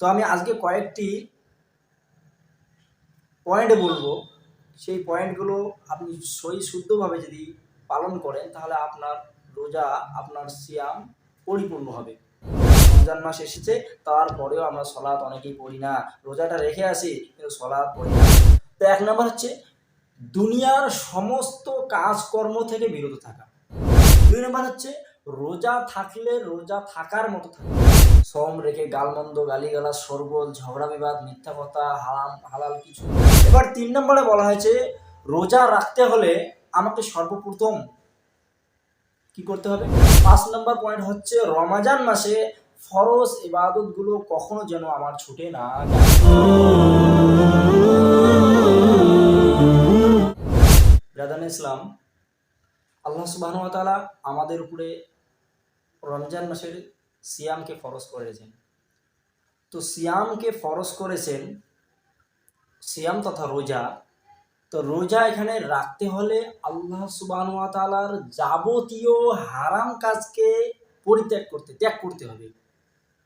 তো আমি আজকে কয়েকটি পয়েন্ট বলবো, সেই পয়েন্টগুলো আপনি সহি শুদ্ধভাবে যদি পালন করেন তাহলে আপনার রোজা, আপনার সিয়াম পরিপূর্ণ হবে। রমজান মাস এসেছে, তারপরেও আমরা সলাৎ অনেকেই পড়ি না, রোজাটা রেখে আসি কিন্তু সলাৎ পড়ি না। তো 1 নম্বর হচ্ছে দুনিয়ার সমস্ত কাজকর্ম থেকে বিরত থাকা। 2 নম্বর হচ্ছে রোজা থাকলে রোজা থাকার মতো থাকা, সম রেখে গালমন্দ, গালিগালাজ, শোরগোল, ঝগড়া বিবাদ, মিথ্যা কথা, হারাম হালাল কিছু। এবার 3 নম্বরে বলা হয়েছে রোজা রাখতে হলে আমাকে সর্বপ্রথম কি করতে হবে। 5 নম্বর পয়েন্ট হচ্ছে রমাজান মাসে ফরজ ইবাদতগুলো কখনো যেন আমার ছুটে না যায়। ব্রাদার ইসলাম, আল্লাহ সুবহানাহু ওয়া তাআলা আমাদের উপরে রমজান মাসের সিয়ামকে ফরজ করেছেন। তো সিয়ামকে ফরজ করেছেন, সিয়াম তথা রোজা। তো রোজা এখানে রাখতে হলে আল্লাহ সুবহানাহু ওয়া তাআলার যাবতীয় হারাম কাজকে ত্যাগ করতে হবে,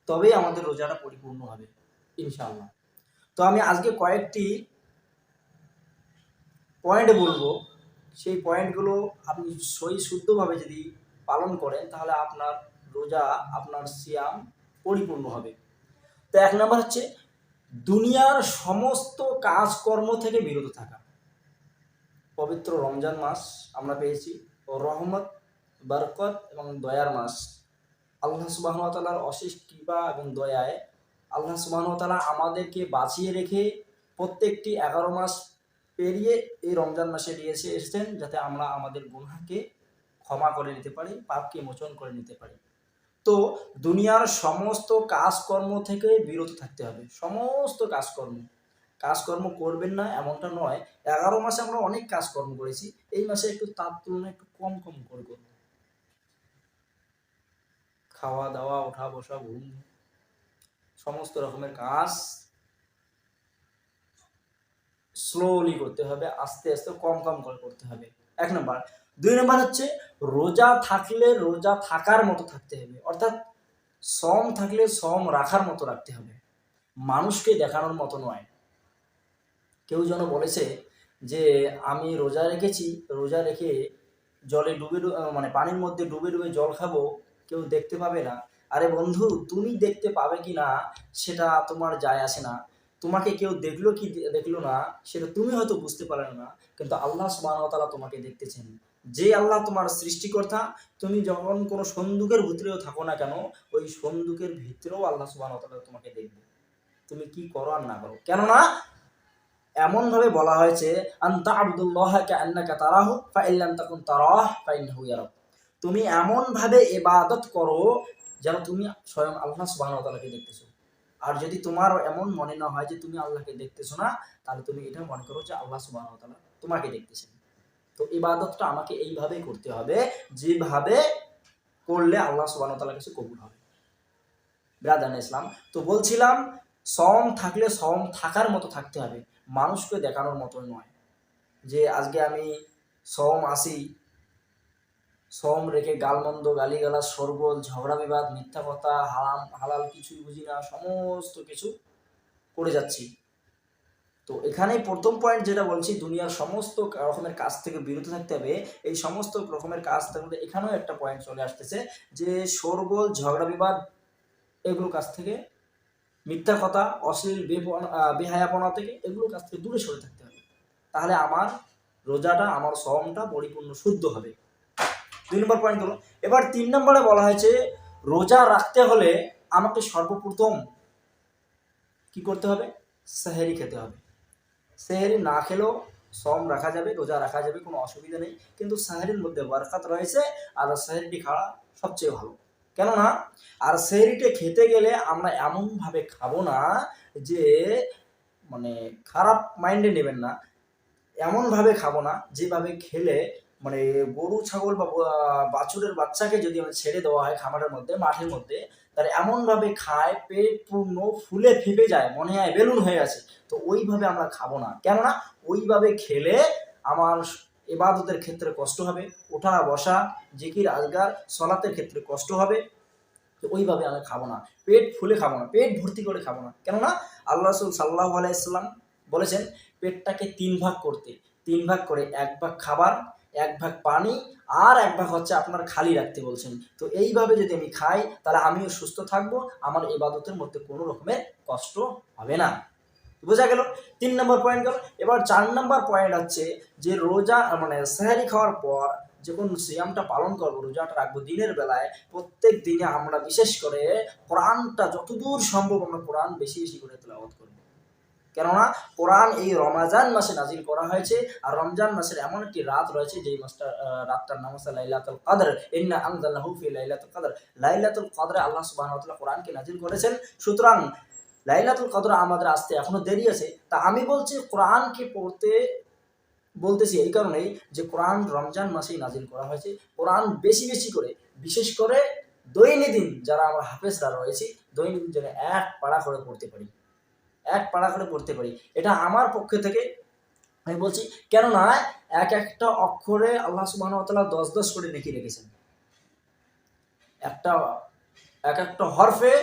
তবেই আমাদের রোজাটা পরিপূর্ণ হবে ইনশাআল্লাহ। তো আমি আজকে কয়েকটি পয়েন্ট বলবো, সেই পয়েন্টগুলো আপনি সহি শুদ্ধভাবে যদি পালন করেন তাহলে আপনার রোজা, আপনার সিয়াম পরিপূর্ণ হবে। তো 1 নম্বর হচ্ছে দুনিয়ার সমস্ত কাজকর্ম থেকে বিরত থাকা। পবিত্র রমজান মাস আমরা পেয়েছি রহমত, বরকত এবং দয়ার মাস। আল্লাহ সুবহানাহু ওয়া তাআলার অশেষ কৃপা এবং দয়ায় আল্লাহ সুবহানাহু ওয়া তাআলা আমাদেরকে বাঁচিয়ে রেখে প্রত্যেকটি 11 মাস পেরিয়ে এই রমজান মাসে নিয়ে এসেছেন, যাতে আমরা আমাদের গুনাহকে ক্ষমা করে নিতে পারি, পাপকে মোচন করে নিতে পারি। তো দুনিয়ার সমস্ত কাজকর্ম থেকে বিরত থাকতে হবে। সমস্ত কাজকর্ম করবেন না এমনটা নয়। 11 মাসে আমরা অনেক কাজকর্ম করেছি, এই মাসে একটু তার তুলনায় একটু কম করে করব। খাওয়া দাওয়া, ওঠা বসা, ঘুম, সমস্ত রকমের কাজ স্লোলি করতে হবে, আস্তে আস্তে কম করে করতে হবে। 1 নম্বর। 2 নম্বর হচ্ছে রোজা থাকলে রোজা থাকার মতো থাকতে হবে, অর্থাৎ সম থাকলে সম রাখার মতো রাখতে হবে, মানুষকে দেখানোর মতো নয়। কেউ যেন বলেছে যে আমি রোজা রেখেছি, রোজা রেখে জলে পানির মধ্যে ডুবে জল খাবো, কেউ দেখতে পাবে না। আরে বন্ধু, তুমি দেখতে পাবে কি না সেটা তোমার যায় আসে না। তোমাকে কেউ দেখলো কি দেখলো না সেটা তুমি হয়তো বুঝতে পারলে না, কিন্তু আল্লাহ সুবহানাহু ওয়া তাআলা তোমাকে দেখতেছেন। যে আল্লাহ তোমার সৃষ্টিকর্তা, তুমি যখন কোনো সন্দুকের ভিতরেও থাকো না কেন, ওই সন্দুকের ভিতরেও আল্লাহ সুবহানাহু ওয়া তাআলা তোমাকে দেখবে, তুমি কি করো আর না করো। কেননা এমনভাবে বলা হয়েছে আনতা আবদুল্লাহ কাআন্নাকা তারাহু ফাইন লাম তাকুন তারাহ ফাইন্নাহু ইয়ারাক। তুমি এমনভাবে ইবাদত করো যেন তুমি স্বয়ং আল্লাহ সুবহানাহু ওয়া তাআলাকে দেখতেছো। আর যদি তোমার এমন মনে না হয় যে তুমি আল্লাহকে দেখতেছো না, তাহলে তুমি এটা মনে করো যে আল্লাহ সুবহানাহু ওয়া তাআলা তোমাকে দেখতেছেন। তো ইবাদতটা আমাকে এইভাবেই করতে হবে, যেভাবে করলে আল্লাহ সুবহানাহু ওয়া তাআলার কাছে কবুল হবে। ব্রাদার ইসলাম, তো বলছিলাম সম থাকলে সম থাকার মতো থাকতে হবে, মানুষকে দেখানোর মতো নয়। যে আজকে আমি সম আসি, সম রেখে গালমন্দ, গালিগালাজ, শোরগোল, ঝগড়া বিবাদ, মিথ্যা কথা, হারাম হালাল কিছুই বুঝি না, সমস্ত কিছু করে যাচ্ছি। তো এখানেই প্রথম পয়েন্ট যেটা বলছি, দুনিয়ার সমস্ত রকমের কাজ থেকে বিরত থাকতে হবে। এই সমস্ত রকমের কাজ থাকলে এখানেও একটা পয়েন্ট চলে আসতেছে যে শোরগোল, ঝগড়া বিবাদ, এগুলো কাজ থেকে, মিথ্যা কথা, অশ্লীল বেহায়াপনা থেকে, এগুলো কাছ থেকে দূরে সরে থাকতে হবে। তাহলে আমার রোজাটা, আমার সওমটা পরিপূর্ণ শুদ্ধ হবে। 2 নম্বর পয়েন্ট হলো। এবার 3 নম্বরে বলা হয়েছে রোজা রাখতে হলে আমাকে সর্বপ্রথম কি করতে হবে, সেহরি খেতে হবে। সেহরি না খেলেও সওম রাখা যাবে, রোজা রাখা যাবে, কোনো অসুবিধা নেই, কিন্তু সেহরির মধ্যে বরকত রয়েছে, আর সেহরিটি খাওয়া সবচেয়ে ভালো। কেননা আর সেহরিটা খেতে গেলে আমরা এমনভাবে খাবো না যে খারাপ মাইন্ডে নেবেন না, এমনভাবে খাবো না যেভাবে খেলে গরু ছাগল বা বাছুরের বাচ্চাকে যদি ছেড়ে দেওয়া হয় খামারের মধ্যে, মাঠের মধ্যে, তাহলে এমনভাবে খায় পেট পূর্ণ ফুলে ফেপে যায়, মনে হয় বেলুন হয়ে আছে। তো ওইভাবে আমরা খাবো না, কেননা ওইভাবে খেলে আমার ইবাদতের ক্ষেত্রে কষ্ট হবে, ওঠা বসা, জিকির আজগার, সলাতের ক্ষেত্রে কষ্ট হবে। তো ওইভাবে আমি খাবো না, পেট ফুলে খাবো না, পেট ভর্তি করে খাবো না। কেননা আল্লাহ রাসূল সাল্লাল্লাহু আলাইহি সাল্লাম বলেছেন পেটটাকে 3 ভাগ করতে, 3 ভাগ করে 1 ভাগ খাবার, 1 ভাগ পানি, আর 1 ভাগ হচ্ছে আপনার খালি রাখতে বলছেন। তো এইভাবে যদি আমি খাই তাহলে আমিও সুস্থ থাকবো, আমার ইবাদতের মধ্যে কোনো রকমের কষ্ট হবে না। বোঝা গেল? 3 নম্বর পয়েন্ট গেল। এবার 4 নম্বর পয়েন্ট হচ্ছে যে রোজা মানে সেহরি খাওয়ার পর যখন সিয়ামটা পালন করবো, রোজাটা রাখবো দিনের বেলায়, প্রত্যেক দিনে আমরা বিশেষ করে কোরআনটা যতদূর সম্ভব আমরা কোরআন বেশি বেশি করে তেলাওয়াত করব। কেননা কোরআন এই রমজান মাসে নাজিল করা হয়েছে, আর রমজান মাসের এমন একটি রাত রয়েছে যেই মাসটা রাতটার নাম হচ্ছে লাইলাতুল কদর। ইন্না আনজালনাহু ফি লাইলাতুল কদর। লাইলাতুল কদরে আল্লাহ সুবহানাহু ওয়া তাআলা কোরআনকে নাজিল করেছেন। সুতরাং লাইলাতুল কদর আমাদের আসতে এখনো দেরি আছে। তা আমি বলছি কোরআনকে পড়তে বলতেছি এই কারণেই যে কোরআন রমজান মাসেই নাজিল করা হয়েছে। কোরআন বেশি বেশি করে, বিশেষ করে দৈনন্দিন যারা আমরা হাফেজরা রয়েছি, দৈনন্দিন যেন 1 পারা করে পড়তে পারি, 1 পারা করে পড়তে পারি। এটা আমার পক্ষ থেকে আমি বলছি। কেননা একটা অক্ষরে আল্লাহ সুবহানাহু ওয়া তাআলা 10 করে নেকি রেখেছেন। একটা একটা হরফে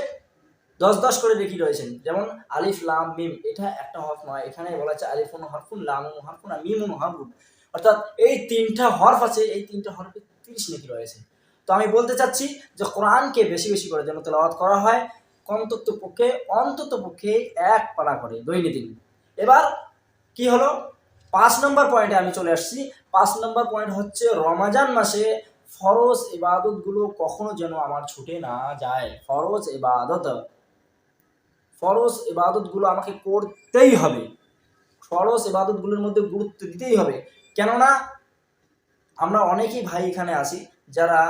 10 করে নেকি রয়েছেন। যেমন আলিফ লাম মিম, এটা একটা হরফ নয়, এখানে বলা আছে আলিফুন হরফুন, লামুন হরফুন, আর মিমুন হরফুন। অর্থাৎ এই 3টা হরফ আছে, এই 3টা হরফে 30 নেকি রয়েছে। তো আমি বলতে চাচ্ছি যে কোরআনকে বেশি বেশি করে যেন তেলাওয়াত করা হয়, অন্তত পক্ষে 1 পারা করে দৈনন্দিন। এবার কি হলো, 5 নম্বর পয়েন্টে আমি চলে আসছি। 5 নম্বর পয়েন্ট হচ্ছে রমজান মাসে ফরজ ইবাদতগুলো কখনো যেন আমার ছুটে না যায়। ফরজ ইবাদতগুলো আমাকে করতেই হবে, ফরজ ইবাদতগুলোর মধ্যে গুরুত্ব দিতেই হবে। কেননা আমরা অনেকেই ভাই এখানে আছি যারা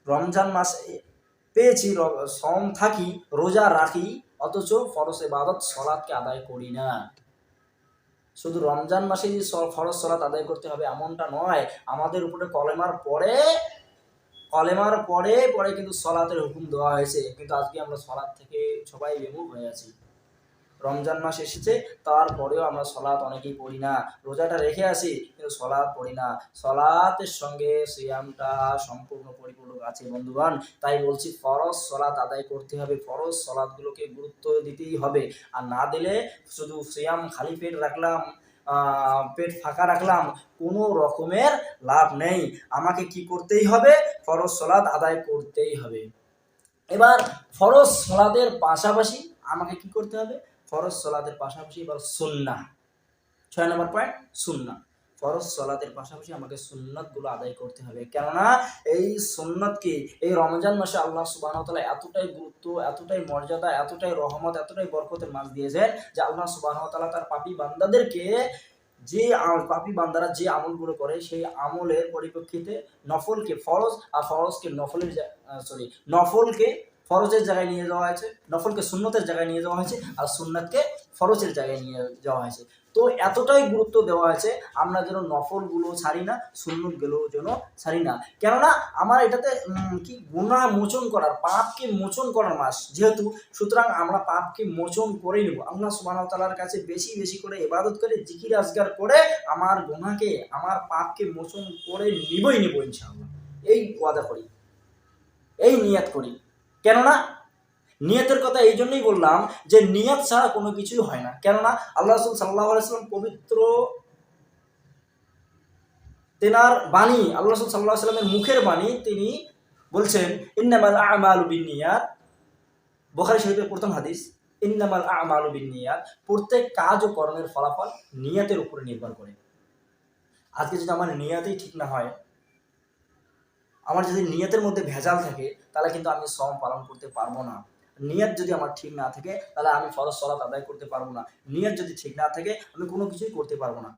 রমজান মাসে পেয়েছি, সম থাকি, রোজা রাখি, অথচ ফরজ ইবাদত সলাতকে আদায় করি না। শুধু রমজান মাসে যে ফরজ সলাত আদায় করতে হবে এমনটা নয়, আমাদের উপরে কলেমার পরে কিন্তু সলাতের হুকুম দেওয়া হয়েছে, কিন্তু আজকে আমরা সলাত থেকে সবাই বিমুখ হয়ে আছি। রমজান মাস এসেছে তারপরেও আমরা সলাত অনেকেই পড়ি না, রোজাটা রেখে আসি কিন্তু সলাত পড়ি না। সলাতের সঙ্গে সিয়ামটা সম্পূর্ণ পরিপূর্ণ আছে বন্ধুগণ। তাই বলছি ফরজ সলাত আদায় করতে হবে, ফরজ সলাতগুলোকে গুরুত্ব দিতেই হবে। আর না দিলে শুধু সিয়াম খালি পেট রাখলাম, পেট ফাঁকা রাখলাম, কোনো রকমের লাভ নেই। আমাকে কি করতেই হবে, ফরজ সলাত আদায় করতেই হবে। এবার ফরজ সলাতের পাশাপাশি আমাকে কি করতে হবে, ফরজ সলাতের পাশাপাশি এবার সুন্নাহ। 6 নম্বর পয়েন্ট সুন্নাহ। ফরজ সলাতের পাশাপাশি আমাকে সুন্নাতগুলো আদায় করতে হবে। কেননা এই সুন্নাতকে এই রমজান মাসে আল্লাহ সুবহানাহু ওয়া তাআলা এতটাই গুরুত্ব, এতটাই মর্যাদা, এতটাই রহমত, এতটাই বরকতের মাঝ দিয়েছেন যে আল্লাহ সুবহানাহু ওয়া তাআলা তার পাপী বান্দাদেরকে পাপী বান্দারা যে আমলগুলো করে সেই আমলের পরিপ্রেক্ষিতে নফলকে ফরজ আর ফরজকে নফলকে ফরজের জায়গায় নিয়ে যাওয়া হয়েছে, নফলকে সুন্নতের জায়গায় নিয়ে যাওয়া হয়েছে, আর সুন্নাতকে ফরজের জায়গায় নিয়ে যাওয়া হয়েছে। তো এতটাই গুরুত্ব দেওয়া হয়েছে আমরা যেন নফলগুলো ছাড়ি না, সুন্নতগুলো যেন ছাড়ি না। কেননা আমার এটাতে কি গুনাহ মোচন করার, পাপকে মোচন করার মাস যেহেতু, সুতরাং আমরা পাপকে মোচন করেই নেব। আল্লাহ সুবহানাহু ওয়া তাআলার কাছে বেশি বেশি করে ইবাদত করে, জিকির আজগার করে আমার গুনাহকে, আমার পাপকে মোচন করে নিবই নিব ইনশাআল্লাহ। এই ওয়াদা করি, এই নিয়াত করি। কেননা নিয়তের কথা এই জন্যই বললাম যে নিয়ত ছাড়া কোনো কিছুই হয় না। কেননা আল্লাহ রাসূল সাল্লাল্লাহু আলাইহি ওয়াসাল্লাম পবিত্র তেনার বাণী, আল্লাহ রাসূল সাল্লাল্লাহু আলাইহি ওয়াসাল্লামের মুখের বাণী, তিনি বলছেন ইন্নামাল আ'মালু বিন্নিয়াত। বুখারী শরীফের প্রথম হাদিস, ইন্নামাল আ'মালু বিন্নিয়াত। প্রত্যেক কাজ ও কর্মের ফলাফল নিয়তের উপরে নির্ভর করে। আজকে যদি আমার নিয়তই ঠিক না হয়, আমার যদি নিয়তের মধ্যে ভেজাল থাকে, তাহলে কিন্তু আমি সওম পালন করতে পারবো না। নিয়ত যদি আমার ঠিক না থাকে তাহলে আমি ফরজ সালাত আদায় করতে পারবো না। নিয়ত যদি ঠিক না থাকে আমি কোনো কিছুই করতে পারবো না।